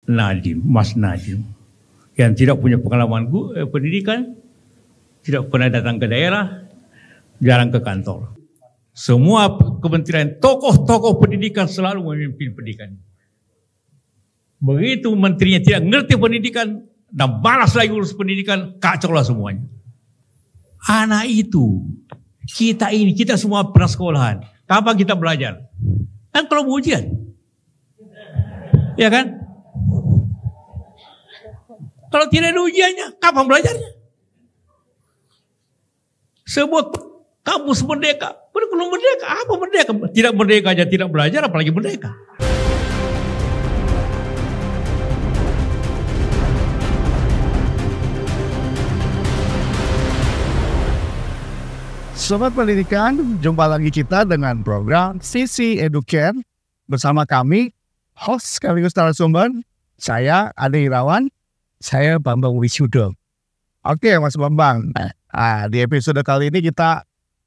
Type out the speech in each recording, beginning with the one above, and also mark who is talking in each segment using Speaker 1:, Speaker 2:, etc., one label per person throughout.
Speaker 1: Nadiem, Mas Nadiem, yang tidak punya pengalaman pendidikan, tidak pernah datang ke daerah, jarang ke kantor. Semua kementerian, tokoh-tokoh pendidikan selalu memimpin pendidikan. Begitu menterinya tidak ngerti pendidikan dan malas lagi urus pendidikan, kacau lah semuanya. Anak itu, kita semua pernah sekolahan. Kapan kita belajar? Kan kalau ujian. Ya kan? Kalau tidak ada ujiannya, kapan belajarnya? Sebuah kampus merdeka, kurikulum merdeka, apa merdeka? Tidak merdeka aja tidak belajar, apalagi merdeka.
Speaker 2: Sobat Pendidikan, jumpa lagi kita dengan program Sisi Educare bersama kami, host sekaligus narasumber, saya Ade Irawan, saya Bambang Wisudo. Oke Mas Bambang, di episode kali ini kita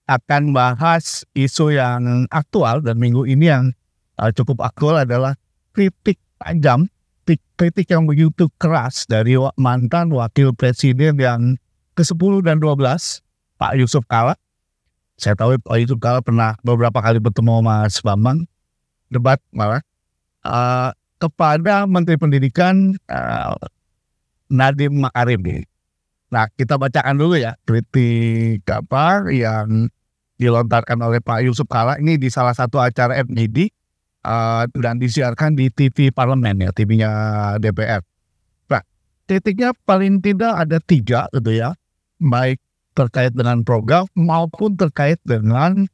Speaker 2: akan bahas isu yang aktual dan minggu ini yang cukup aktual adalah kritik tajam, kritik yang begitu keras dari mantan wakil presiden yang ke-10 dan 12, Pak Yusuf Kalla. Saya tahu Pak Yusuf Kalla pernah beberapa kali bertemu Mas Bambang, debat malah, kepada Menteri Pendidikan Nadiem Makarim. Nah, kita bacakan dulu ya kritik apa yang dilontarkan oleh Pak Yusuf Kalla ini di salah satu acara FNIDI dan disiarkan di TV Parlemen ya, TV-nya DPR. Nah, kritiknya paling tidak ada 3 gitu ya, baik terkait dengan program maupun terkait dengan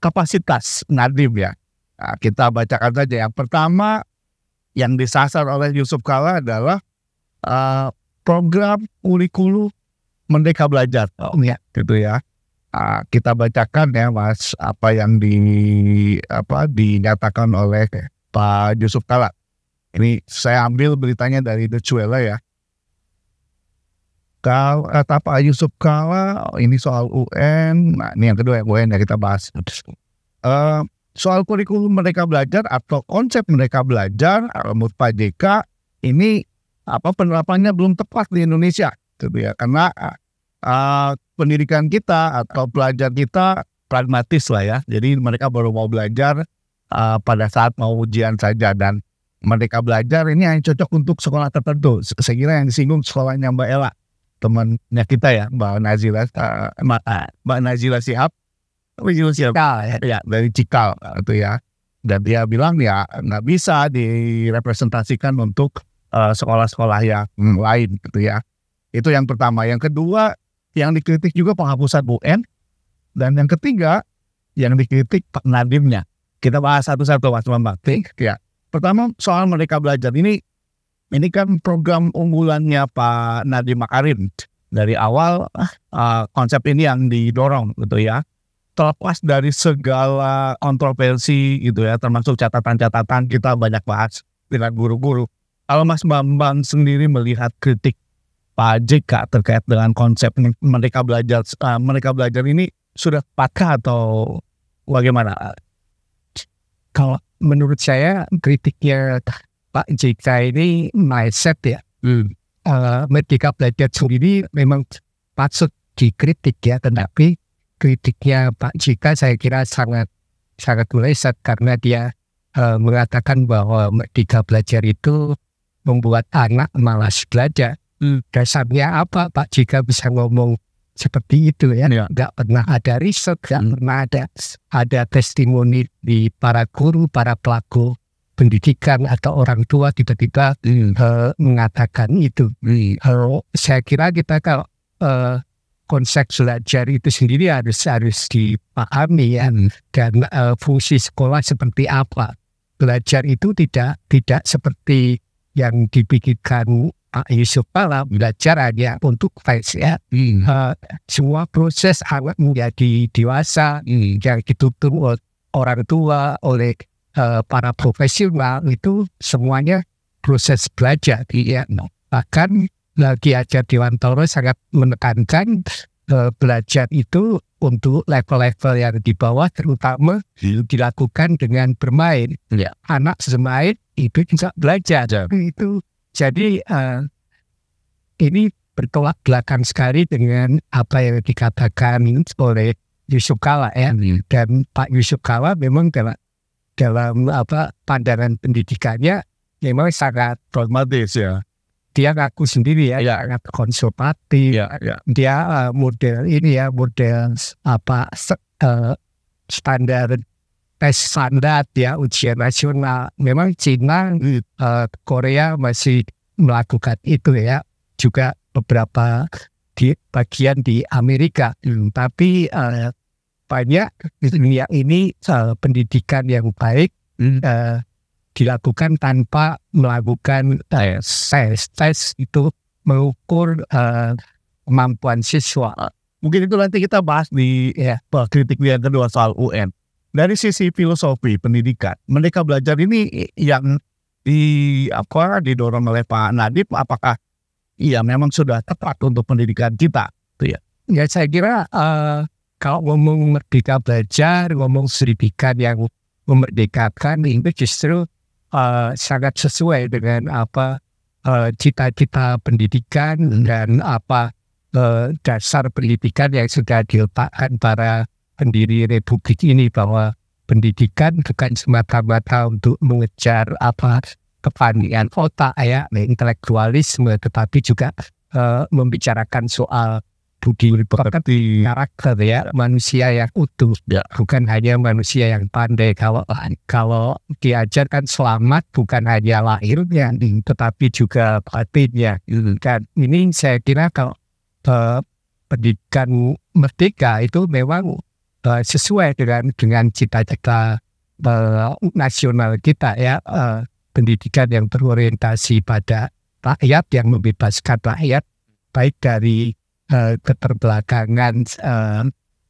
Speaker 2: kapasitas Nadiem ya. Nah, kita bacakan saja. Yang pertama yang disasar oleh Yusuf Kalla adalah program kurikulum Merdeka Belajar, ya, gitu ya. Kita bacakan ya Mas apa yang dinyatakan oleh Pak Yusuf Kalla. Ini saya ambil beritanya dari The Cuela ya. Kata Pak Yusuf Kalla, ini soal UN. Nah, ini yang kedua ya, UN ya kita bahas. Soal kurikulum Merdeka Belajar atau konsep Merdeka Belajar menurut Pak JK ini penerapannya belum tepat di Indonesia, gitu ya. Karena pendidikan kita atau pelajar kita pragmatis lah ya. Jadi mereka baru mau belajar pada saat mau ujian saja, dan Merdeka Belajar ini hanya cocok untuk sekolah tertentu. Saya kira yang disinggung sekolahnya Mbak Ella, temannya kita ya, Mbak Nazila Shihab ya, dari Cikal itu ya. Dan dia bilang ya nggak bisa direpresentasikan untuk sekolah-sekolah yang lain gitu ya. Itu yang pertama. Yang kedua yang dikritik juga penghapusan UN, dan yang ketiga yang dikritik Pak Nadiemnya. Kita bahas satu-satu Mas Bambang. Ya. Pertama soal Merdeka Belajar ini kan program unggulannya Pak Nadiem Makarim. Dari awal konsep ini yang didorong gitu ya. Terlepas dari segala kontroversi gitu ya, termasuk catatan-catatan kita banyak bahas dengan guru-guru. Kalau Mas Bambang sendiri melihat kritik Pak JK terkait dengan konsep Merdeka Belajar ini sudah tepatkah atau bagaimana?
Speaker 3: Kalau menurut saya kritiknya Pak JK ini mindset ya. Merdeka Belajar sendiri memang patut dikritik ya, tetapi kritiknya Pak JK saya kira sangat meleset karena dia mengatakan bahwa Merdeka Belajar itu membuat anak malas belajar. Dasarnya apa Pak JK bisa ngomong seperti itu ya? Nggak pernah ada riset, nggak pernah ada testimoni di para guru, para pelaku pendidikan atau orang tua tiba-tiba mengatakan itu. Saya kira kita kalau konsep belajar itu sendiri harus dipahami ya, dan fungsi sekolah seperti apa. Belajar itu tidak seperti yang dipikirkan Pak Yusuf Kalla, belajar hanya untuk tes ya. Semua proses anak menjadi dewasa yang dituntun oleh orang tua, oleh para profesional itu semuanya proses belajar ya. Bahkan Ki Hajar Dewantara sangat menekankan belajar itu untuk level-level yang di bawah terutama dilakukan dengan bermain. Anak bermain itu juga belajar. Itu jadi ini bertolak belakang sekali dengan apa yang dikatakan oleh Yusuf Kala ya. Dan Pak Yusuf Kala memang dalam pandangan pendidikannya memang sangat
Speaker 2: pragmatis ya.
Speaker 3: Dia ngaku sendiri ya, sangat konservatif. Dia model ini ya, model standar tes standar ya, ujian nasional. Memang Cina, Korea masih melakukan itu ya, juga beberapa bagian di Amerika. Tapi banyak dunia ini pendidikan yang baik dilakukan tanpa melakukan tes itu mengukur kemampuan siswa.
Speaker 2: Mungkin itu nanti kita bahas di kritik yang kedua soal UN. Dari sisi filosofi pendidikan, Merdeka Belajar ini yang didorong oleh Pak Nadiem, apakah memang sudah tepat untuk pendidikan kita?
Speaker 3: Ya saya kira kalau ngomong Merdeka Belajar, ngomong pendidikan yang memerdekakan itu justru sangat sesuai dengan cita-cita pendidikan dan dasar pendidikan yang sudah diletakkan para pendiri Republik ini, bahwa pendidikan bukan semata-mata untuk mengejar kepandaian otak ya, intelektualisme, tetapi juga membicarakan soal budi pekerti, karakter ya, manusia yang utuh, bukan hanya manusia yang pandai. Kalau diajarkan selamat bukan hanya lahirnya, tetapi juga batinnya. Dan ini saya kira kalau pendidikan merdeka itu memang sesuai dengan cita-cita nasional kita ya, pendidikan yang berorientasi pada rakyat, yang membebaskan rakyat baik dari keterbelakangan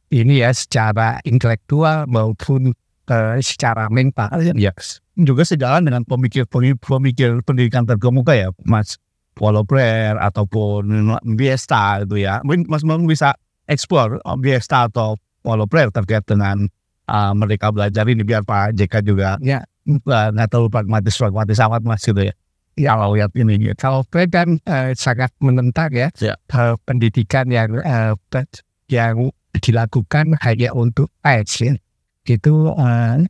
Speaker 3: ini ya, secara intelektual maupun secara mental.
Speaker 2: Juga sejalan dengan pemikir pendidikan terkemuka ya, Mas Paulo Freire ataupun Biesta itu ya. Mungkin Mas bisa eksplor Biesta atau Paulo Freire terkait dengan Merdeka Belajar ini, biar Pak JK juga nggak terlalu pragmatis amat Mas gitu ya. Kalau lihat ini,
Speaker 3: kalau Freire kan sangat menentang ya, pendidikan yang dilakukan hanya untuk tes ya. Itu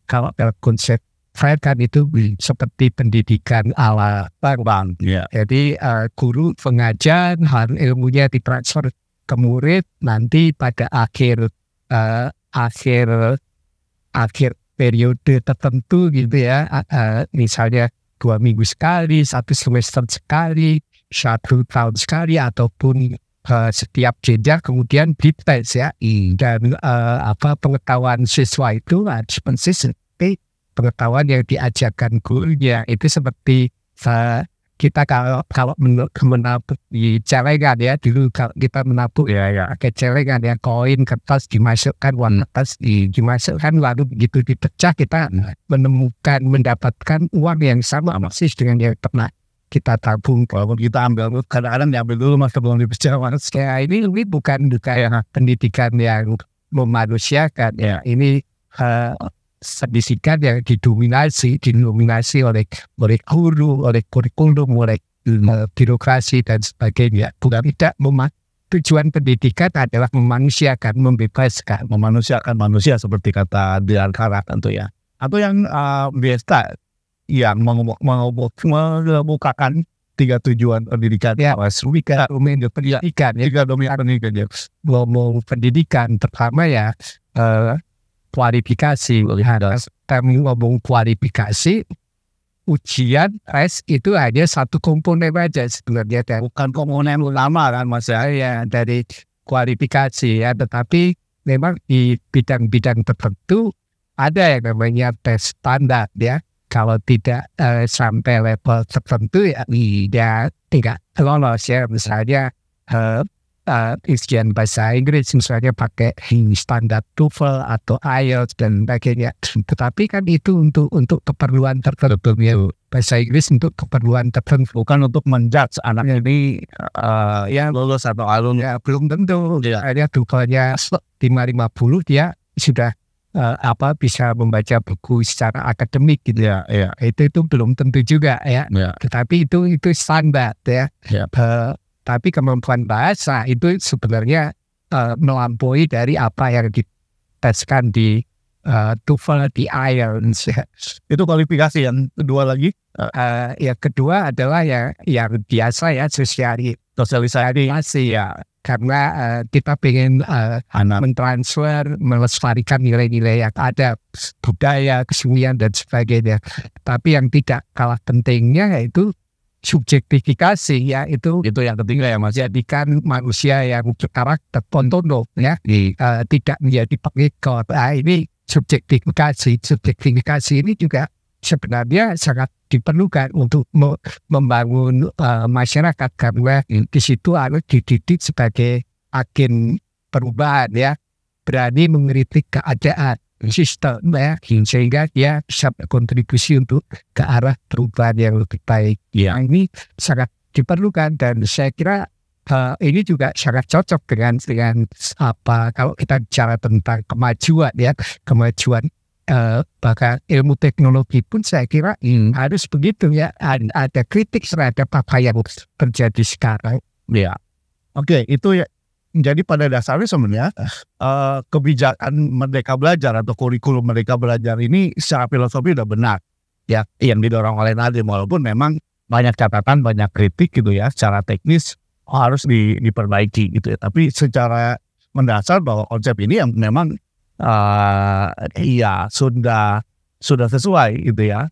Speaker 3: kalau konsep Freire kan itu seperti pendidikan ala bank. Jadi guru pengajar, ilmunya ditransfer ke murid, nanti pada akhir periode tertentu gitu ya, misalnya 2 minggu sekali, 1 semester sekali, 1 tahun sekali, ataupun setiap jenjang kemudian dites ya. Dan pengetahuan siswa itu seperti pengetahuan yang diajarkan gurunya. Itu seperti kita kalau menabung di celengan ya, dulu kalau kita menabung pakai celengan ya, koin kertas dimasukkan, uang kertas dimasukkan, lalu begitu dipecah kita mendapatkan uang yang sama persis dengan yang pernah kita tabung.
Speaker 2: Walaupun kita ambil, kadang-kadang diambil dulu Mas sebelum dipecah Mas.
Speaker 3: Ya, ini bukan pendidikan yang memanusiakan ya. Ini pendidikan yang didominasi oleh guru, oleh kurikulum, oleh birokrasi dan sebagainya. Bukan tidak tujuan pendidikan adalah memanusiakan, membebaskan,
Speaker 2: memanusiakan manusia seperti kata Dian Kara tentu ya. Atau yang Biesta yang mengemukakan 3 tujuan pendidikan
Speaker 3: ya, Mas Rubika pendidikan ya.
Speaker 2: 3 domain pendidikan ya.
Speaker 3: Ngomong pendidikan pertama ya kualifikasi. Kami ngomong kualifikasi, ujian, tes itu hanya satu komponen aja sebenarnya,
Speaker 2: bukan komponen utama kan Mas
Speaker 3: ya dari kualifikasi ya. Tetapi memang di bidang-bidang tertentu ada yang namanya tes standar ya. Kalau tidak sampai level tertentu ya tidak lolos ya. Misalnya ujian bahasa Inggris misalnya pakai standar TOEFL atau IELTS dan sebagainya. Tetapi kan itu untuk keperluan tertentu ya. Bahasa Inggris untuk keperluan tertentu,
Speaker 2: bukan untuk menjudge anaknya ini ya lulus atau alun.
Speaker 3: ya belum tentu.
Speaker 2: Iya.
Speaker 3: Akhirnya TOEFL-nya 550 dia sudah bisa membaca buku secara akademik gitu.
Speaker 2: Ya, ya.
Speaker 3: Itu belum tentu juga ya.
Speaker 2: Ya.
Speaker 3: Tetapi itu standar ya.
Speaker 2: Ya.
Speaker 3: Tapi kemampuan bahasa itu sebenarnya melampaui dari apa yang diteskan di TOEFL, di IELTS.
Speaker 2: Itu kualifikasi. Yang kedua lagi,
Speaker 3: Yang kedua adalah yang biasa ya, sosialisasi ya. Karena kita pengen mentransfer, melestarikan nilai-nilai yang ada, budaya, kesenian dan sebagainya. Tapi yang tidak kalah pentingnya yaitu subjektifikasi ya, itu
Speaker 2: yang ketiga ya Mas.
Speaker 3: jadikan manusia yang berkarakter pontono ya, tidak menjadi pengikut. Ini subjektifikasi ini juga sebenarnya sangat diperlukan untuk membangun masyarakat, karena di situ harus dididik sebagai agen perubahan ya, berani mengkritik keadaan sistem ya, sehingga dia bisa berkontribusi untuk ke arah perubahan yang lebih baik.
Speaker 2: Ya.
Speaker 3: Nah, ini sangat diperlukan dan saya kira ini juga sangat cocok dengan apa, kalau kita bicara tentang kemajuan ya, kemajuan bahkan ilmu teknologi pun saya kira harus begitu ya, ada kritik terhadap apa yang terjadi sekarang.
Speaker 2: Ya. Oke, itu ya. Jadi pada dasarnya sebenarnya kebijakan Merdeka Belajar atau kurikulum Merdeka Belajar ini secara filosofi udah benar ya, yang didorong oleh Nadiem, walaupun memang banyak catatan, banyak kritik gitu ya, secara teknis harus diperbaiki gitu ya. Tapi secara mendasar bahwa konsep ini yang memang iya sudah sesuai gitu ya.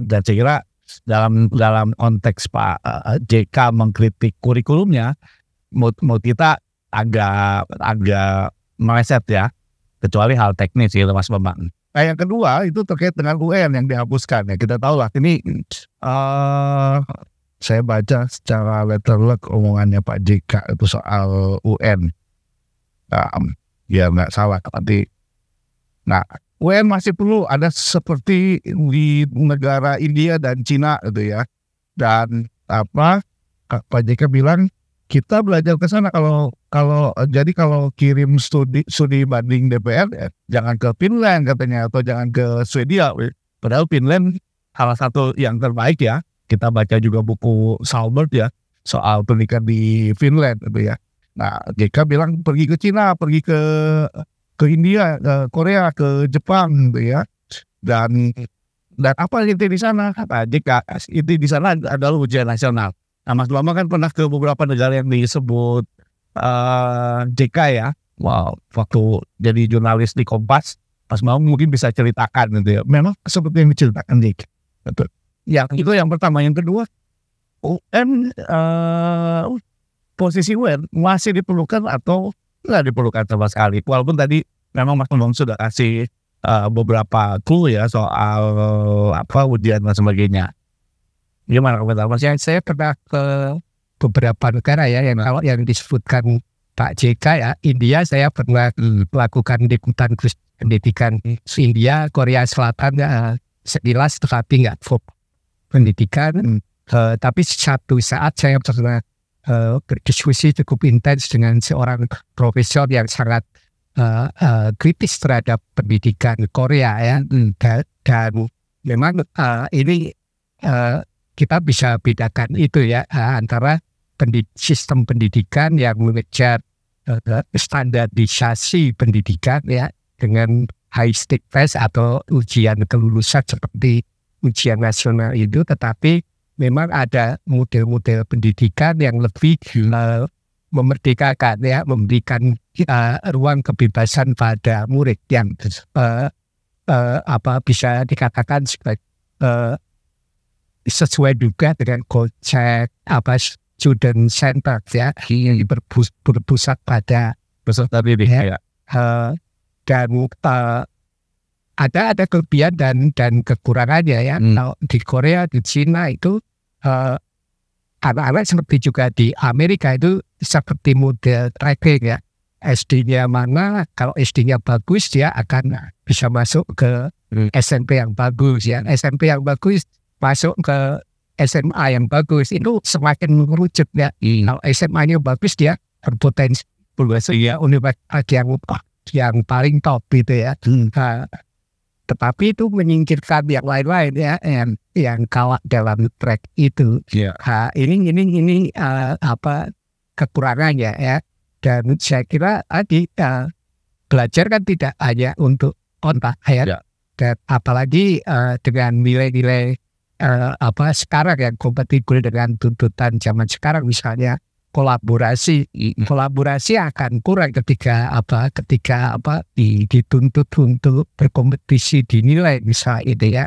Speaker 2: Dan saya kira dalam konteks Pak JK mengkritik kurikulumnya, mau kita agak meleset ya, kecuali hal teknis gitu Mas Bambang. Nah, yang kedua itu terkait dengan UN yang dihapuskan ya. Kita tahu lah ini saya baca secara letterlek omongannya Pak JK itu soal UN. Ya nggak salah nanti. Nah, UN masih perlu ada seperti di negara India dan Cina gitu ya. Dan Pak JK bilang kita belajar ke sana, kalau kirim studi banding DPR ya, jangan ke Finland katanya, atau jangan ke Swedia. Padahal Finland salah satu yang terbaik ya. Kita baca juga buku Salbert ya soal pendidikan di Finland gitu ya. Nah, JK bilang pergi ke Cina, pergi ke India, ke Korea, ke Jepang gitu ya. Dan apa inti di sana? Kata JK, inti di sana adalah ujian nasional. Nah, Mas Bambang kan pernah ke beberapa negara yang disebut JK ya. Wow, waktu jadi jurnalis di Kompas, Mas Bambang mungkin bisa ceritakan gitu ya. Memang seperti yang diceritakan JK. Betul. Itu yang pertama. Yang kedua, UN, posisi UN masih diperlukan atau nggak diperlukan sama sekali. Walaupun tadi memang Mas Bambang sudah kasih beberapa clue ya soal ujian dan sebagainya. Gimana komentar Mas?
Speaker 3: Saya pernah ke beberapa negara ya, yang disebutkan Pak JK ya. India saya pernah melakukan liputan pendidikan India, Korea Selatan ya, sekilas tetapi nggak pendidikan. Tapi satu saat saya pernah berdiskusi cukup intens dengan seorang profesor yang sangat kritis terhadap pendidikan Korea ya. Dan memang ini kita bisa bedakan itu ya, antara sistem pendidikan yang mengejar standarisasi pendidikan ya, dengan high stake test atau ujian kelulusan seperti ujian nasional itu, tetapi memang ada model-model pendidikan yang lebih memerdekakan ya, memberikan ruang kebebasan pada murid yang bisa dikatakan sebagai sesuai juga dengan konsep student center ya, yang berpusat pada peserta didik ya. Dan ada kelebihan dan kekurangannya ya. Di Korea, di Cina itu anak-anak seperti juga di Amerika itu seperti model tracking ya. SD-nya mana, kalau SD-nya bagus dia akan bisa masuk ke SMP yang bagus ya. SMP yang bagus masuk ke SMA yang bagus, itu semakin mengerucut ya. Kalau SMA-nya bagus dia berpotensi masuk ya universitas yang paling top gitu ya. Tetapi itu menyingkirkan yang lain-lain ya, yang kalah dalam track itu. Ini kekurangannya ya. Dan saya kira belajar kan tidak hanya untuk kontak ya. Dan apalagi dengan nilai-nilai sekarang yang kompatibel dengan tuntutan zaman sekarang, misalnya kolaborasi akan kurang ketika dituntut untuk berkompetisi di nilai misalnya itu ya.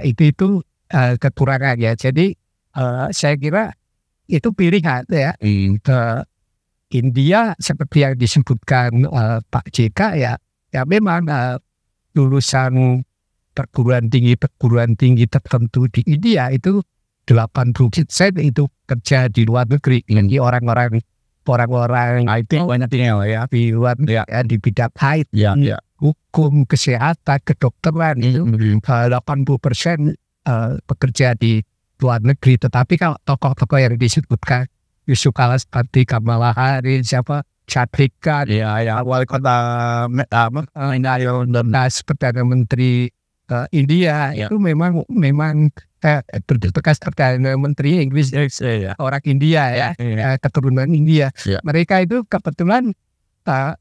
Speaker 3: Itu kekurangan ya. Jadi saya kira itu pilihan ya. India seperti yang disebutkan Pak JK ya memang lulusan perguruan tinggi tertentu di India itu 80% itu kerja di luar negeri. Jadi orang-orang IT banyak ya di luar ya, di bidang IT, hukum, kesehatan, kedokteran itu 80% bekerja di luar negeri. Tetapi kalau tokoh-tokoh yang disebutkan Yusuf Kala seperti Kamala Harris, Chadwick, wali kota Perdana Menteri India itu memang bekas Perdana Menteri Inggris orang India ya, keturunan India. Mereka itu kebetulan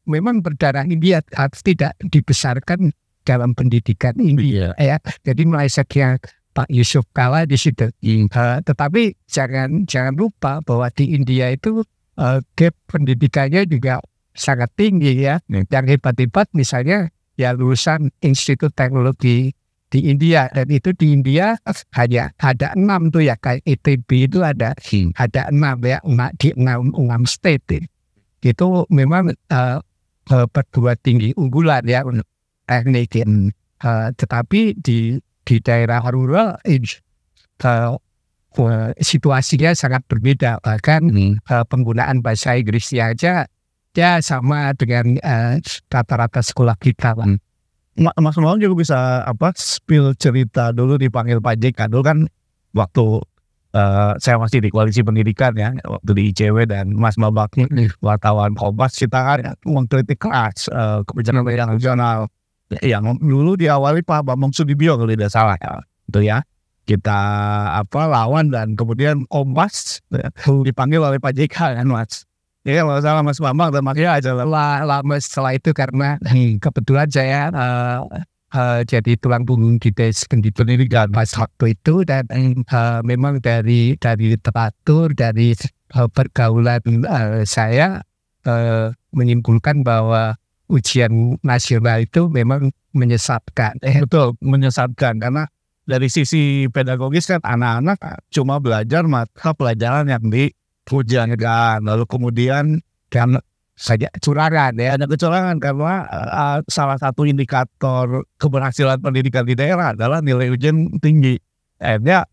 Speaker 3: memang berdarah India, tidak dibesarkan dalam pendidikan India ya. Jadi melesetnya Pak Yusuf Kala di situ. Tetapi jangan lupa bahwa di India itu gap pendidikannya juga sangat tinggi ya. Yang hebat-hebat misalnya ya lulusan Institut Teknologi di India, dan itu di India hanya ada 6 tuh ya, kayak ITB itu ada 6 ya, di 6 state itu memang perguruan tinggi unggulan ya untuk teknik. Tetapi di daerah rural situasinya sangat berbeda, bahkan penggunaan bahasa Inggrisnya aja ya sama dengan rata-rata sekolah kita.
Speaker 2: Mas Maung juga bisa spill cerita dulu dipanggil Pak JK dulu kan waktu saya masih di Koalisi Pendidikan ya, waktu di ICW, dan Mas Babak wartawan Kompas kita kan mengkritik keras kebijakan nasional yang dulu diawali Pak Bambang Sudibyo kalau tidak salah ya, itu ya kita lawan, dan kemudian Kompas dipanggil oleh Pak JK kan Mas. Ya kalau salah Mas Bambang dan makanya aja
Speaker 3: lama setelah itu karena kebetulan saya jadi tulang punggung di Dinas Pendidikan pas waktu itu, dan memang dari literatur, dari pergaulan saya menyimpulkan bahwa ujian nasional itu memang menyesatkan.
Speaker 2: Betul, menyesatkan karena dari sisi pedagogis kan anak-anak cuma belajar mata pelajaran yang di ujian kan, lalu kemudian kan saja kecurangan ya, ada kecurangan karena salah satu indikator keberhasilan pendidikan di daerah adalah nilai ujian tinggi. Akhirnya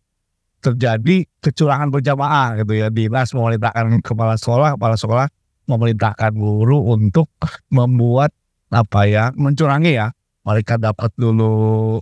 Speaker 2: terjadi kecurangan berjamaah gitu ya, dinas memerintahkan kepala sekolah memerintahkan guru untuk membuat mencurangi ya, mereka dapat dulu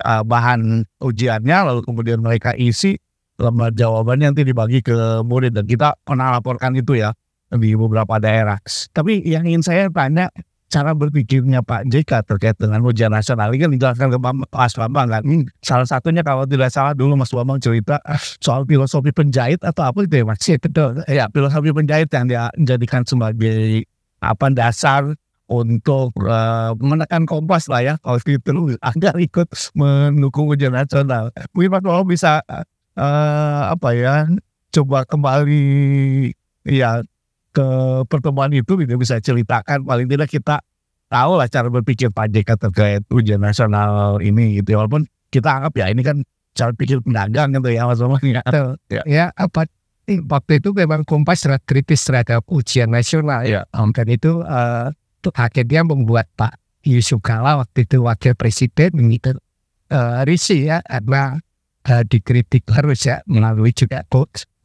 Speaker 2: bahan ujiannya, lalu kemudian mereka isi lembar jawabannya nanti dibagi ke murid, dan kita pernah laporkan itu ya di beberapa daerah. Tapi yang ingin saya tanya, cara berpikirnya Pak JK terkait dengan ujian nasional ini kan dijelaskan ke Mas Bambang kan. Salah satunya kalau tidak salah dulu Mas Bambang cerita soal filosofi penjahit atau apa itu ya Mas?
Speaker 3: Betul.
Speaker 2: Ya, filosofi penjahit yang dia jadikan sebagai dasar untuk menekan Kompas lah ya kalau itu agar ikut mendukung ujian nasional. Mungkin Mas Bambang bisa coba kembali ya ke pertemuan itu, gitu, bisa ceritakan, paling tidak kita tahu lah cara berpikir Pak JK terkait ujian nasional ini gitu, walaupun kita anggap ya ini kan cara pikir pedagang gitu ya Mas Bambang
Speaker 3: ya. Waktu itu memang Kompas sangat kritis terhadap ujian nasional ya, dan itu akhirnya membuat Pak Yusuf Kala waktu itu wakil presiden gitu risih ya, karena dikritik terus ya melalui juga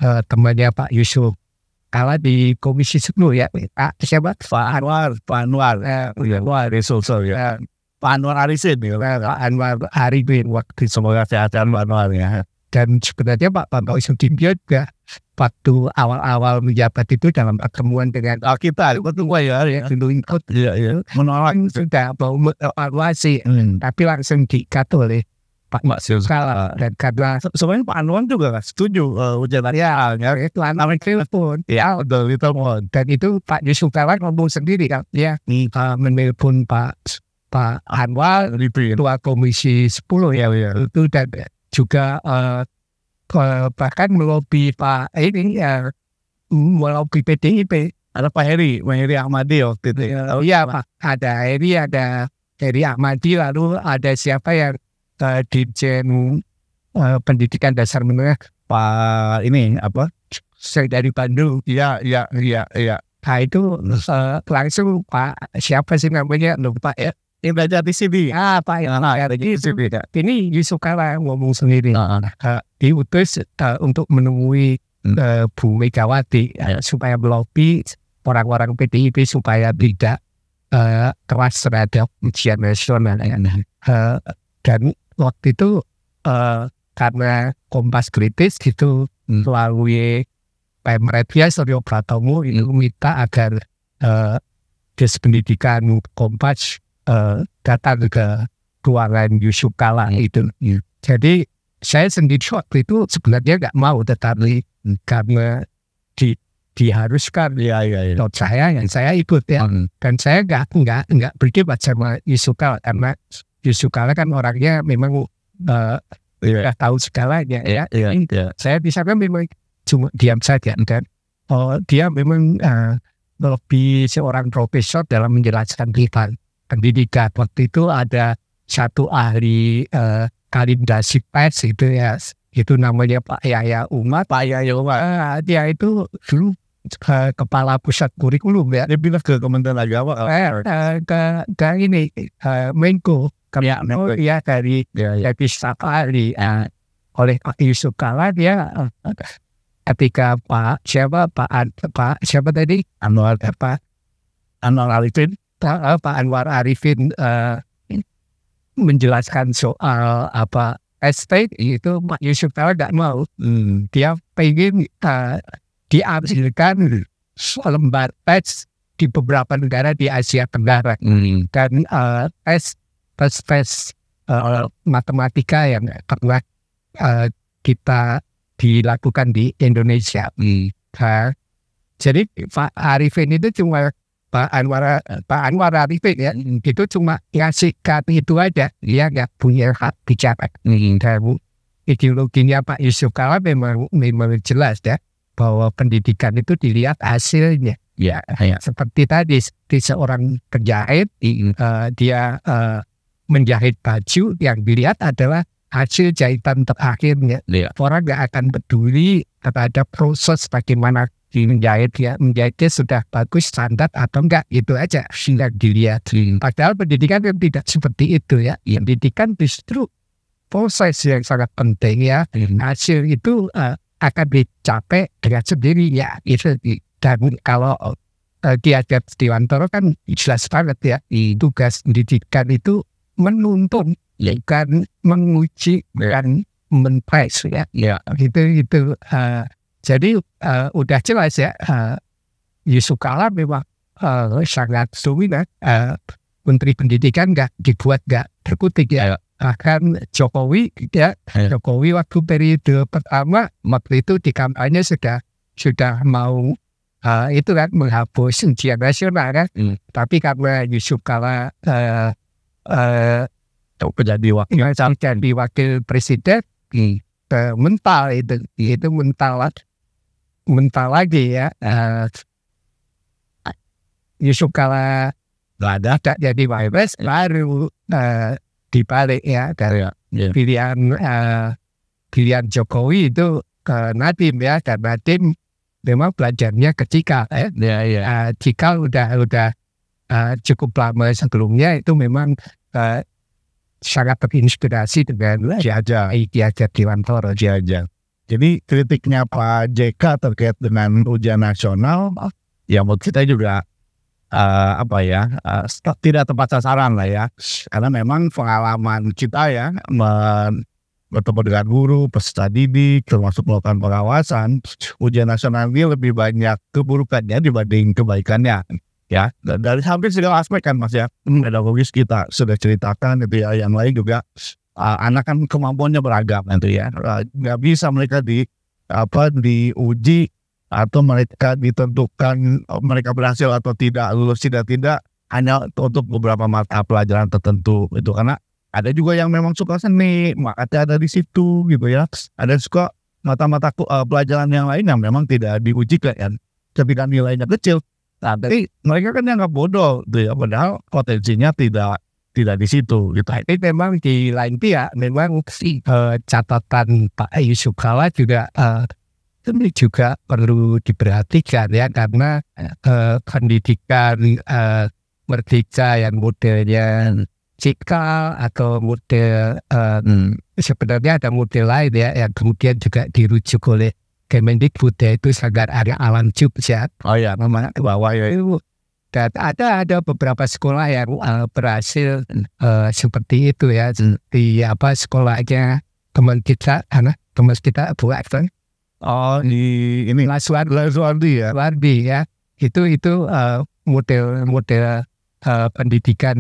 Speaker 3: temannya Pak Yusuf Kala di Komisi 10 ya, Pak siapa?
Speaker 2: Pak Anwar Resource ya. Pak Anwar Arifin ya.
Speaker 3: Pak Anwar Arifin waktu.
Speaker 2: Semoga sehat Pak Anwar ya.
Speaker 3: Dan sebenarnya Pak Bambang Sudibyo juga waktu awal-awal menjabat itu dalam pertemuan dengan
Speaker 2: kita betul ya
Speaker 3: dulu ikut
Speaker 2: menolak
Speaker 3: sudah mau evaluasi, tapi langsung di-cut oleh Pak Kala. Dan karena
Speaker 2: sebenarnya Pak Anwar juga setuju ujian
Speaker 3: ya itu namanya telepon
Speaker 2: ya udah telepon.
Speaker 3: Dan itu Pak Yusuf Kala ngomong sendiri kan ya, menelpon Pak Anwar Ketua Komisi 10 ya itu, dan juga bahkan melobi Pak ini ya, melobi PDIP.
Speaker 2: Ada Pak Heri Ahmadi waktu itu.
Speaker 3: Iya Pak, ada Heri Ahmadi, lalu ada siapa yang Dirjen Pendidikan Dasar Menengah,
Speaker 2: Pak ini apa?
Speaker 3: Saya dari Bandung.
Speaker 2: Iya.
Speaker 3: Nah itu langsung Pak siapa sih namanya, lupa ya.
Speaker 2: Yang belajar di sini.
Speaker 3: Pak yang ini Yusuf Kala ngomong sendiri. Diutus untuk menemui Bu Megawati supaya melobi orang-orang PDIP supaya tidak keras terhadap ujian nasional. Dan waktu itu karena Kompas kritis itu melalui Pemretnya Suryo Pratomo itu minta agar Des Pendidikan Kompas datang ke ruangan Yusuf Kala itu. Jadi saya sendiri waktu itu sebenarnya nggak mau, tetapi karena diharuskan saya ikut ya. Dan saya nggak berdebat sama Yusuf Kala karena Yusuf Kala kan orangnya memang tahu segalanya ya. Saya di sana memang cuma diam saja, dan dia memang lebih seorang profesor dalam menjelaskan tentang pendidikan. Waktu itu ada satu ahli kalindasi pers itu ya, itu namanya Pak Yaya Umar. Dia itu dulu kepala pusat kurikulum ya.
Speaker 2: Dia bilang ke Kementerian Agama
Speaker 3: ke ini Menko. Ya dari staf ahli oleh Pak Yusuf Kala. Dia ketika Pak siapa tadi
Speaker 2: Anwar
Speaker 3: Arifin menjelaskan soal ST itu, Pak Yusuf Kala nggak mau. Dia pengen diambilkan lembar tes di beberapa negara di Asia Tenggara, dan tes matematika yang pernah kita dilakukan di Indonesia. Jadi Pak Arifin itu cuma Pak Anwar Arifin ya, itu cuma ngasih kata itu aja, dia nggak punya hak bicara. Dan ideologinya Pak Yusuf Kala memang jelas ya, bahwa pendidikan itu dilihat hasilnya. Ya, seperti tadi seorang penjahit, dia menjahit baju, yang dilihat adalah hasil jahitan terakhirnya. Orang nggak akan peduli terhadap proses bagaimana menjahitnya sudah bagus, standar atau enggak, itu aja yang dilihat. Padahal pendidikan yang tidak seperti itu ya. Pendidikan justru proses yang sangat penting ya. Hasil itu akan dicapai dengan sendirinya. Dan kalau di Adep Stiwantoro kan jelas banget ya, tugas pendidikan itu menuntun, bukan menguji, bukan mentes ya. Gitu. Jadi udah jelas ya, Yusuf Kala memang sangat dominan. Menteri Pendidikan nggak terkutik ya. Bahkan Jokowi waktu periode pertama waktu itu di kampanye sudah mau itu kan menghapus ujian nasional kan. Tapi karena Yusuf Kala jadi wakil presiden, mental itu mental lagi ya. Yusuf Kala nggak ada jadi wapres, baru dibalik ya dari pilihan Jokowi itu ke Nadiem ya, dan Nadiem memang belajarnya ke Cikal ya. Cikal udah cukup lama sebelumnya, itu memang sangat terinspirasi dengan
Speaker 2: Ki Hajar
Speaker 3: Dewantara.
Speaker 2: Jadi kritiknya Pak JK terkait dengan ujian nasional, ya menurut kita juga tidak tepat sasaran lah ya. Karena memang pengalaman kita ya bertemu dengan guru, peserta didik, termasuk melakukan pengawasan, ujian nasional ini lebih banyak keburukannya dibanding kebaikannya. Ya, dari hampir segala aspek kan Mas ya. Pedagogis kita sudah ceritakan itu ya, yang lain juga anak kan kemampuannya beragam itu ya. Nggak bisa mereka diuji atau mereka ditentukan mereka berhasil atau tidak, lulus tidak hanya untuk beberapa mata pelajaran tertentu itu, karena ada juga yang memang suka seni, makanya ada di situ gitu ya. Ada suka mata-mata pelajaran yang lain yang memang tidak diuji kan, ketika nilainya kecil. Tapi mereka kan dianggap bodoh, gitu ya. Padahal potensinya tidak di situ. Gitu.
Speaker 3: Tapi memang di lain pihak, memang catatan Pak Yusuf Kala juga perlu diperhatikan ya, karena pendidikan merdeka yang modelnya cikal atau model sebenarnya ada model lain ya yang kemudian juga dirujuk oleh Kemendikbud, yaitu Sanggar Arya Alam Jogja.
Speaker 2: Oh ya, namanya ke bawah ya.
Speaker 3: Dan ada beberapa sekolah yang berhasil seperti itu ya. Di sekolahnya teman kita Bu Akton.
Speaker 2: Oh, di ini
Speaker 3: Laswardi ya. Itu model pendidikan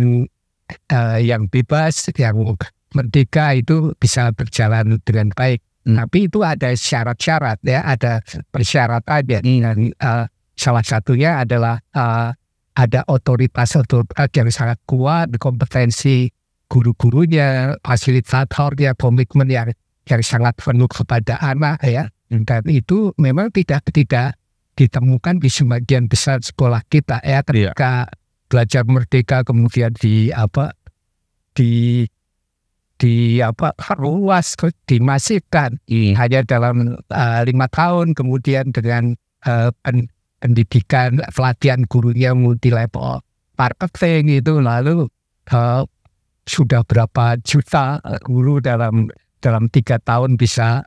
Speaker 3: yang bebas, yang merdeka itu bisa berjalan dengan baik. Tapi itu ada syarat-syarat ya, ada persyaratannya. Dan salah satunya adalah ada otoritas yang sangat kuat, kompetensi guru-gurunya, fasilitatornya, komitmen yang sangat penuh kepada anak ya. Dan itu memang tidak ditemukan di sebagian besar sekolah kita ya, ketika belajar merdeka kemudian dimasifkan hanya dalam 5 tahun, kemudian dengan pendidikan pelatihan gurunya multi level marketing itu, lalu sudah berapa juta guru dalam 3 tahun bisa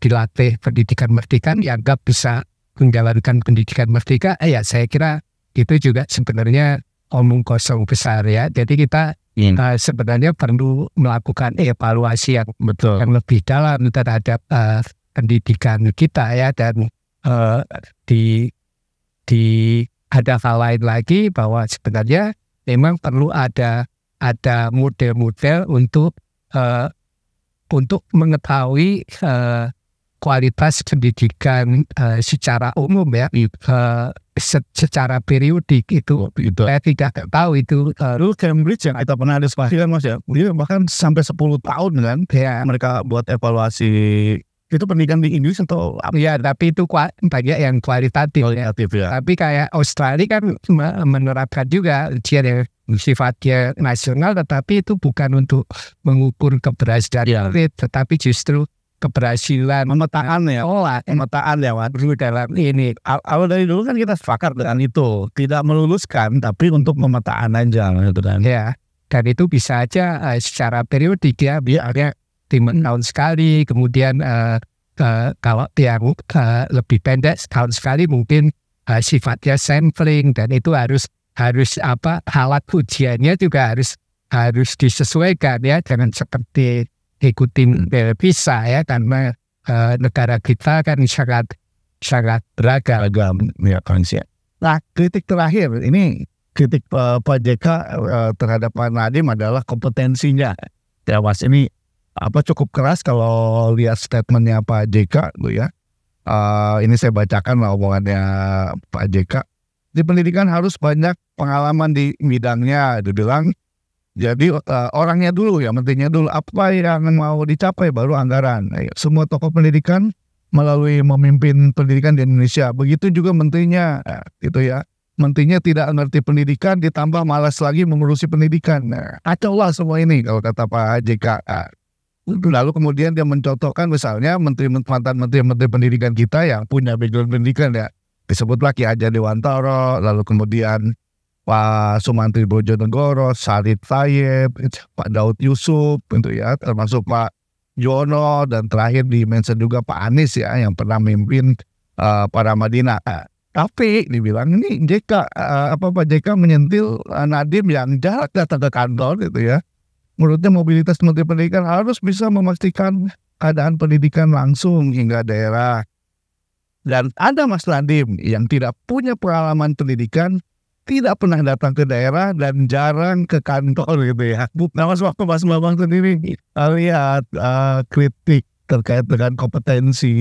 Speaker 3: dilatih pendidikan merdeka, dianggap bisa menjalankan pendidikan merdeka. Ya saya kira itu juga sebenarnya omong kosong besar ya. Jadi kita sebenarnya perlu melakukan evaluasi yang lebih dalam terhadap pendidikan kita ya. Dan ada hal lain lagi, bahwa sebenarnya memang perlu ada model-model untuk mengetahui kualitas pendidikan secara umum ya, secara periodik itu. Saya tidak tahu itu.
Speaker 2: Dulu Cambridge yang kita pernah diskusi kan Mas ya, dia bahkan sampai 10 tahun kan ya, mereka buat evaluasi itu pendidikan di Inggris atau apa?
Speaker 3: Ya, tapi itu banyak yang kualitatif ya. Tapi kayak Australia kan menerapkan juga ujian yang sifatnya nasional, tetapi itu bukan untuk mengukur keberhasilan murid, tetapi justru keberhasilan
Speaker 2: pemetaan ya, pemetaan ya Wan.
Speaker 3: Dalam ini
Speaker 2: awal dari dulu kan kita sepakat dengan itu, tidak meluluskan tapi untuk pemetaan aja gitu kan
Speaker 3: ya. Dan itu bisa aja secara periodik ya, biarnya 5 tahun sekali, kemudian kalau yang lebih pendek setahun sekali mungkin sifatnya sampling, dan itu harus alat ujiannya juga harus disesuaikan ya, jangan seperti ikutin PISA ya, karena negara kita kan sangat beragam
Speaker 2: ya kan sih. Nah, kritik terakhir ini, kritik Pak JK terhadap Pak Nadiem adalah kompetensinya. Ya Mas, ini cukup keras kalau lihat statementnya Pak JK tuh ya. Ini saya bacakan lah omongannya Pak JK. Di pendidikan harus banyak pengalaman di bidangnya, dia bilang. Jadi orangnya dulu ya, menterinya dulu, apa yang mau dicapai baru anggaran. Semua tokoh pendidikan melalui memimpin pendidikan di Indonesia. Begitu juga menterinya, gitu ya. Menterinya tidak ngerti pendidikan, ditambah malas lagi mengurusi pendidikan. Kacau lah semua ini kalau kata Pak JK. Lalu kemudian dia mencontohkan misalnya mantan menteri pendidikan kita yang punya background pendidikan ya. Disebutlah Ki Hajar Dewantara, lalu kemudian Pak Sumantri Bojonegoro, Said Tayyip, Pak Daud Yusuf, gitu ya, termasuk Pak Yono, dan terakhir di mention juga Pak Anies ya, yang pernah memimpin para Madinah. Tapi dibilang ini Pak JK menyentil Nadiem yang jarang datang ke kantor gitu ya. Menurutnya mobilitas Menteri Pendidikan harus bisa memastikan keadaan pendidikan langsung hingga daerah. Dan ada Mas Nadiem yang tidak punya pengalaman pendidikan, tidak pernah datang ke daerah dan jarang ke kantor gitu ya. Nah Mas Bambang sendiri lihat kritik terkait dengan kompetensi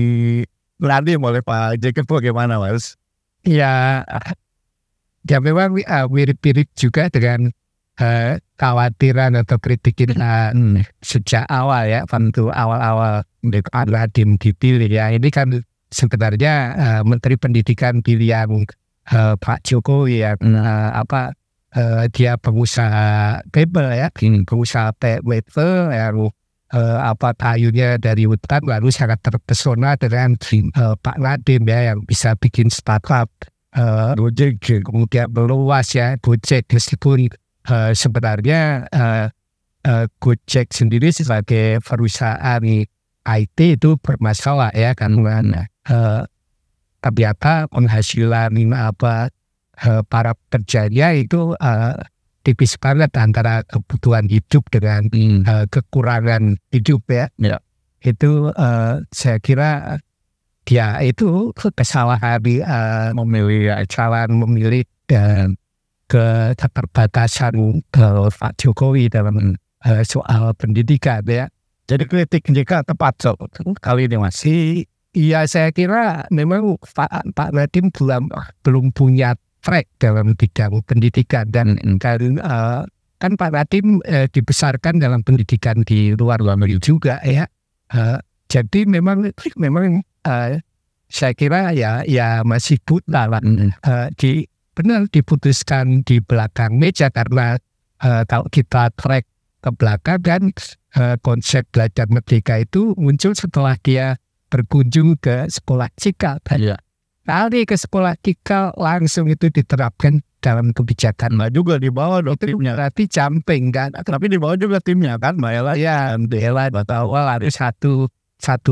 Speaker 2: Nadiem oleh Pak JK bagaimana Mas?
Speaker 3: Ya memang mirip-mirip juga dengan khawatiran atau kritik kita sejak awal ya, waktu awal-awal Nadiem dipilih ya. Ini kan sebenarnya Menteri Pendidikan pilihan Pak Jokowi ya, dia pengusaha kabel ya, pengusaha wafer ya, kayunya dari hutan, lalu sangat terpesona dengan Pak Nadiem ya, yang bisa bikin startup Gojek, kemudian meluas ya Gojek, meskipun sebenarnya Gojek sendiri sebagai perusahaan IT itu bermasalah ya, karena ternyata penghasilan para pekerjanya itu tipis banget antara kebutuhan hidup dengan kekurangan hidup ya. Itu saya kira dia itu kesalahan memilih dan keterbatasan Pak Jokowi dalam soal pendidikan ya.
Speaker 2: Jadi kritik JK tepat kali ini Mas.
Speaker 3: Iya, saya kira memang Pak Nadiem belum punya track dalam bidang pendidikan, dan kan Pak Nadiem dibesarkan dalam pendidikan di luar negeri juga ya. Jadi memang saya kira ya masih buta lah. Benar diputuskan di belakang meja, karena kalau kita track ke belakang kan konsep belajar merdeka itu muncul setelah dia berkunjung ke sekolah cikal. Kali ke sekolah cikal langsung itu diterapkan dalam kebijakan.
Speaker 2: Nah juga di bawah timnya.
Speaker 3: Berarti jumping kan.
Speaker 2: Tapi di bawah juga timnya kan Mbak Ella.
Speaker 3: Ya, Mbak Ella awal ada satu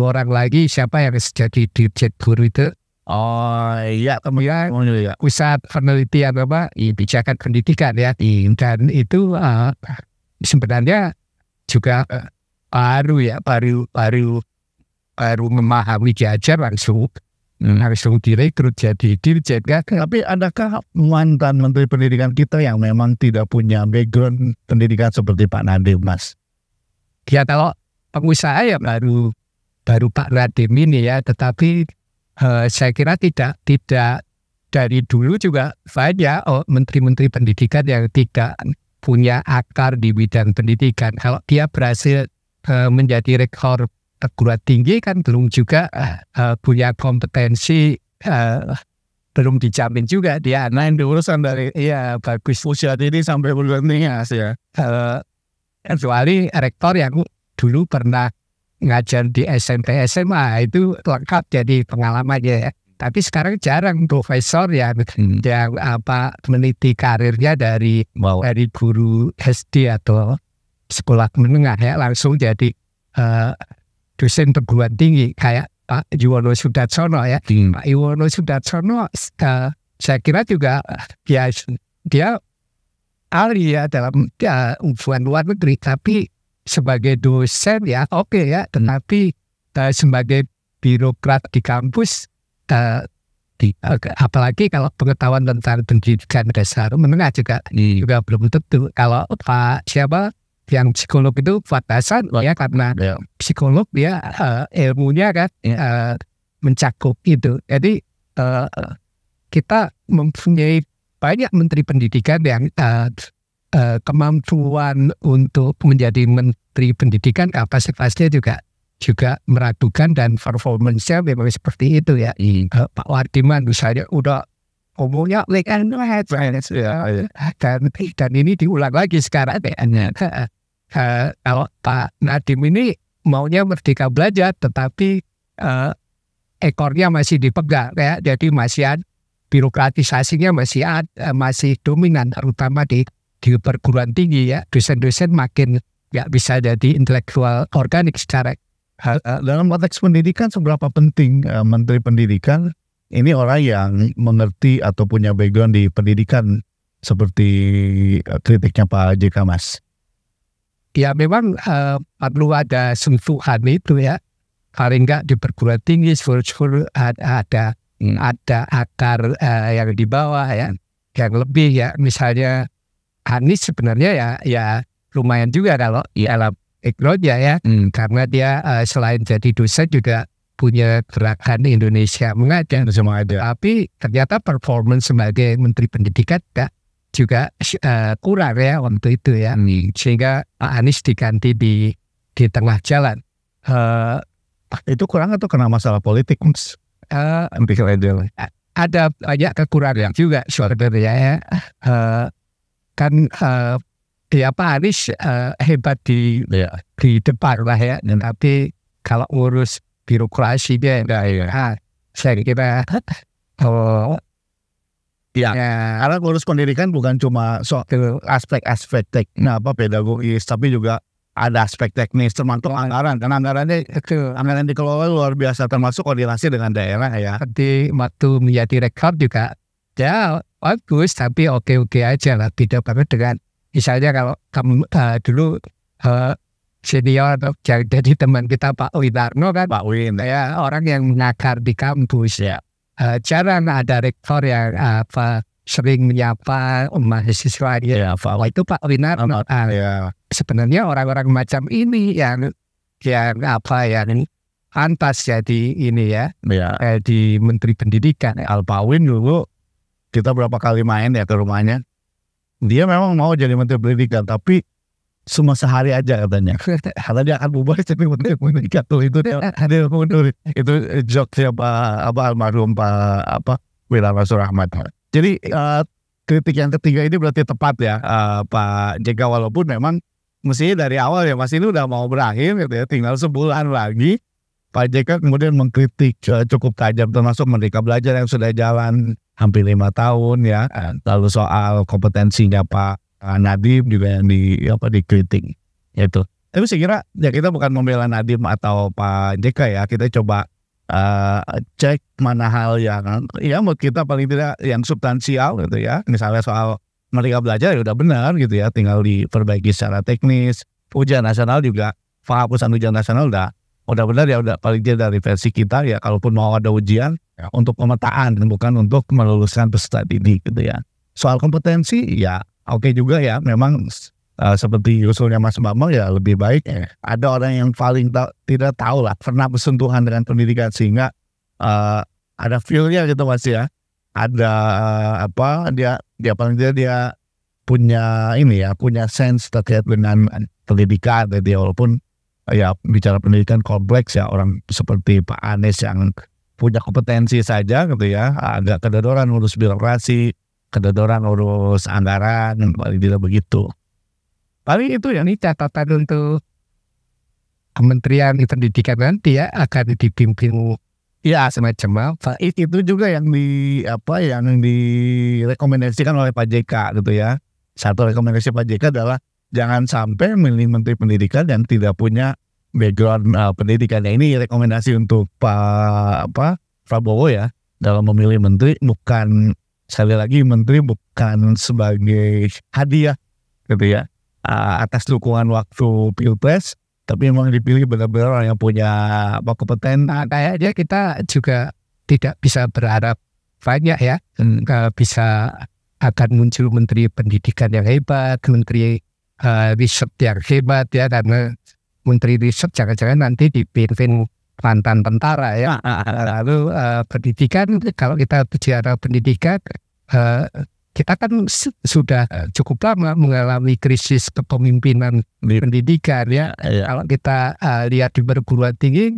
Speaker 3: orang lagi, siapa yang jadi dirjen guru itu?
Speaker 2: Oh iya,
Speaker 3: kemudian pusat penelitian kebijakan pendidikan ya. Dan itu sebenarnya juga baru memahami diajar langsung direkrut jadi dirjen kan.
Speaker 2: Tapi adakah mantan Menteri Pendidikan kita yang memang tidak punya background pendidikan seperti Pak Nadiem Mas?
Speaker 3: Ya kalau pengusaha ya baru Pak Nadiem ini ya, tetapi saya kira tidak dari dulu juga banyak menteri-menteri pendidikan yang tidak punya akar di bidang pendidikan. Kalau dia berhasil menjadi rektor perguruan tinggi kan belum juga punya kompetensi, belum dijamin juga dia.
Speaker 2: Nah ini urusan dari bagus usia ini sampai perguruan tinggi ya.
Speaker 3: Kecuali rektor yang dulu pernah ngajar di SMP SMA itu lengkap jadi pengalamannya ya. Tapi sekarang jarang profesor yang meniti karirnya dari guru SD atau sekolah menengah ya langsung jadi dosen perguruan tinggi kayak Pak Yuwono Sudarsono ya. Pak Yuwono Sudarsono saya kira juga dia ahli ya dalam hubungan luar negeri, tapi sebagai dosen ya oke ya, tetapi sebagai birokrat di kampus apalagi kalau pengetahuan tentang pendidikan dasar menengah juga belum tentu. Kalau Pak yang psikolog itu batasan ya, karena psikolog dia ilmunya kan mencakup itu. Jadi kita mempunyai banyak menteri pendidikan yang kemampuan untuk menjadi menteri pendidikan kapasitasnya juga meragukan, dan performance-nya memang seperti itu ya. Pak Wardiman misalnya udah ngomongnya like and right, dan ini diulang lagi sekarang kayaknya. Kalau Pak Nadiem ini maunya merdeka belajar, tetapi ekornya masih dipegang ya, jadi masih birokratisasinya masih dominan, terutama di perguruan tinggi ya. Dosen-dosen makin nggak bisa jadi intelektual organik secara.
Speaker 2: Dalam konteks pendidikan, seberapa penting Menteri Pendidikan ini orang yang mengerti atau punya background di pendidikan seperti kritiknya Pak JK, Mas?
Speaker 3: Ya memang perlu ada sentuhan itu ya. Paling nggak di perguruan tinggi, ada akar yang di bawah ya, yang lebih ya. Misalnya Anies sebenarnya ya lumayan juga kalau dalam background ya, karena dia selain jadi dosen juga punya gerakan Indonesia Mengajar. Tapi ternyata performance sebagai Menteri Pendidikan juga kurang ya waktu itu ya, sehingga Pak Anies diganti di tengah jalan.
Speaker 2: Itu kurang atau kena masalah politik, Mas?
Speaker 3: Ada banyak kekurangan juga sebenarnya ya. Pak Anies hebat di depan lah ya, tapi kalau ngurus birokrasi dia saya kira
Speaker 2: karena ngurus pendidikan bukan cuma soal aspek-aspek pedagogis, tapi juga ada aspek teknis, termasuk anggaran. Karena anggaran dikelola luar biasa, termasuk koordinasi dengan daerah ya.
Speaker 3: Di waktu menjadi rektor juga ya bagus, tapi oke aja lah. Beda banget dengan misalnya kalau kamu dulu senior jadi teman kita Pak Winarno kan.
Speaker 2: Pak Win
Speaker 3: ya, orang yang mengakar di kampus ya. Jarang ada rektor yang sering menyapa mahasiswa dia. Itu Pak Winarno. Sebenarnya orang-orang macam ini yang pantas jadi ini ya, di Menteri Pendidikan.
Speaker 2: Pak Win dulu kita berapa kali main ya ke rumahnya. Dia memang mau jadi Menteri Pendidikan, tapi cuma sehari aja katanya. Karena dia akan bubar jadi Menteri Pendidikan tuh. Itu dia mundur. Itu joke siapa almarhum Pak Wilam Surahmat. Jadi kritik yang ketiga ini berarti tepat ya, Pak JK, walaupun memang mestinya dari awal ya, Mas, ini udah mau berakhir gitu ya, tinggal sebulan lagi. Pak JK kemudian mengkritik cukup tajam, termasuk Merdeka Belajar yang sudah jalan hampir 5 tahun ya. Lalu soal kompetensinya Pak Nadiem juga yang dikritik itu. Tapi saya kira ya kita bukan membela Nadiem atau Pak JK ya, kita coba cek mana hal yang ya menurut kita paling tidak yang substansial gitu ya. Misalnya soal Merdeka Belajar ya udah benar gitu ya, tinggal diperbaiki secara teknis. Ujian nasional juga, penghapusan ujian nasional udah benar ya, udah paling tidak dari versi kita ya. Kalaupun mau ada ujian ya, untuk pemetaan bukan untuk meluluskan peserta didik gitu ya. Soal kompetensi ya oke juga ya, memang seperti usulnya Mas Bambang ya, lebih baik ada orang yang paling tidak tahu lah, pernah bersentuhan dengan pendidikan, sehingga ada feel-nya gitu Mas ya. Ada dia paling tidak dia punya punya sense terkait dengan pendidikan gitu ya. Walaupun ya bicara pendidikan kompleks ya, orang seperti Pak Anies yang punya kompetensi saja gitu ya, agak kedodoran urus birokrasi, kedodoran urus anggaran, paling tidak begitu. Paling itu ya, ini catatan untuk Kementerian Pendidikan nanti ya, akan dipimpin ya semacam apa. Itu juga yang direkomendasikan oleh Pak JK gitu ya. Satu rekomendasi Pak JK adalah jangan sampai memilih Menteri Pendidikan yang tidak punya background pendidikan. Ya, ini rekomendasi untuk Pak Prabowo ya, dalam memilih menteri. Bukan, sekali lagi, menteri bukan sebagai hadiah gitu ya, atas dukungan waktu Pilpres, tapi memang dipilih benar-benar orang yang punya kompeten. Kayaknya kita juga tidak bisa berharap banyak ya, bisa akan muncul Menteri Pendidikan yang hebat, Menteri Riset yang hebat ya, karena Menteri Riset jangan-jangan nanti dipimpin mantan tentara ya. Lalu pendidikan, kalau kita bicara pendidikan, kita kan sudah cukup lama mengalami krisis kepemimpinan pendidikan ya. Kalau kita lihat di perguruan tinggi,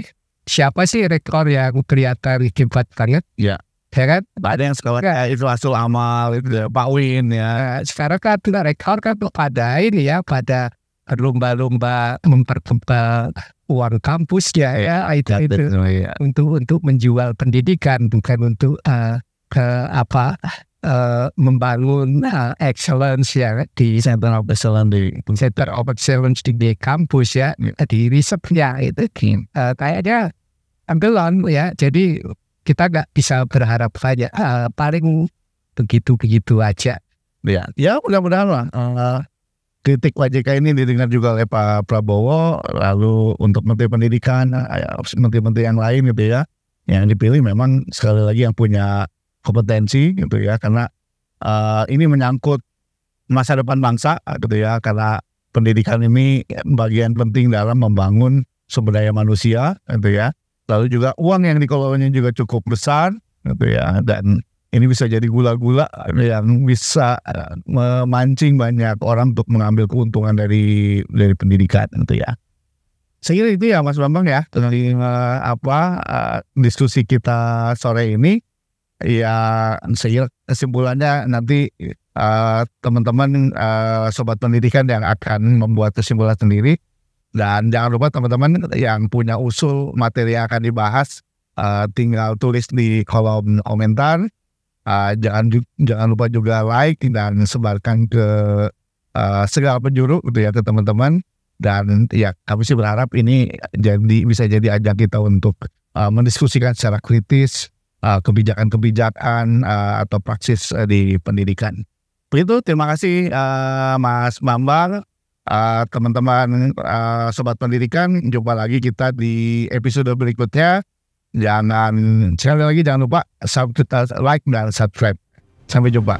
Speaker 2: siapa sih rektor yang kelihatan hebat banget? Ya kan? Ada yang sekolah itu Asul Amal, itu Pak Win ya. Sekarang kan rektor kan pada ini ya, pada lomba-lomba memperkembang uang kampus ya, itu untuk menjual pendidikan, bukan untuk
Speaker 3: membangun excellence ya di Center of Excellence di kampus ya, di risetnya itu kayaknya ambilan ya. Jadi kita nggak bisa berharap saja paling begitu aja.
Speaker 2: Ya mudah-mudahan lah kritik WJK ini didengar juga oleh Pak Prabowo, lalu untuk Menteri Pendidikan, menteri-menteri yang lain gitu ya, yang dipilih memang sekali lagi yang punya kompetensi gitu ya, karena ini menyangkut masa depan bangsa gitu ya, karena pendidikan ini bagian penting dalam membangun sumber daya manusia gitu ya, lalu juga uang yang dikelolanya juga cukup besar gitu ya, dan ini bisa jadi gula-gula yang bisa memancing banyak orang untuk mengambil keuntungan dari pendidikan gitu ya. Saya kira itu ya Mas Bambang ya, dari diskusi kita sore ini. Ya, saya kesimpulannya nanti teman-teman sobat pendidikan yang akan membuat kesimpulan sendiri, dan jangan lupa teman-teman yang punya usul materi yang akan dibahas tinggal tulis di kolom komentar. Jangan lupa juga like dan sebarkan ke segala penjuru gitu ya ke teman-teman, dan ya kami sih berharap ini bisa jadi ajang kita untuk mendiskusikan secara kritis kebijakan-kebijakan atau praksis di pendidikan. Begitu, terima kasih Mas Bambang, teman-teman sobat pendidikan. Jumpa lagi kita di episode berikutnya. Sekali lagi jangan lupa like dan subscribe. Sampai jumpa.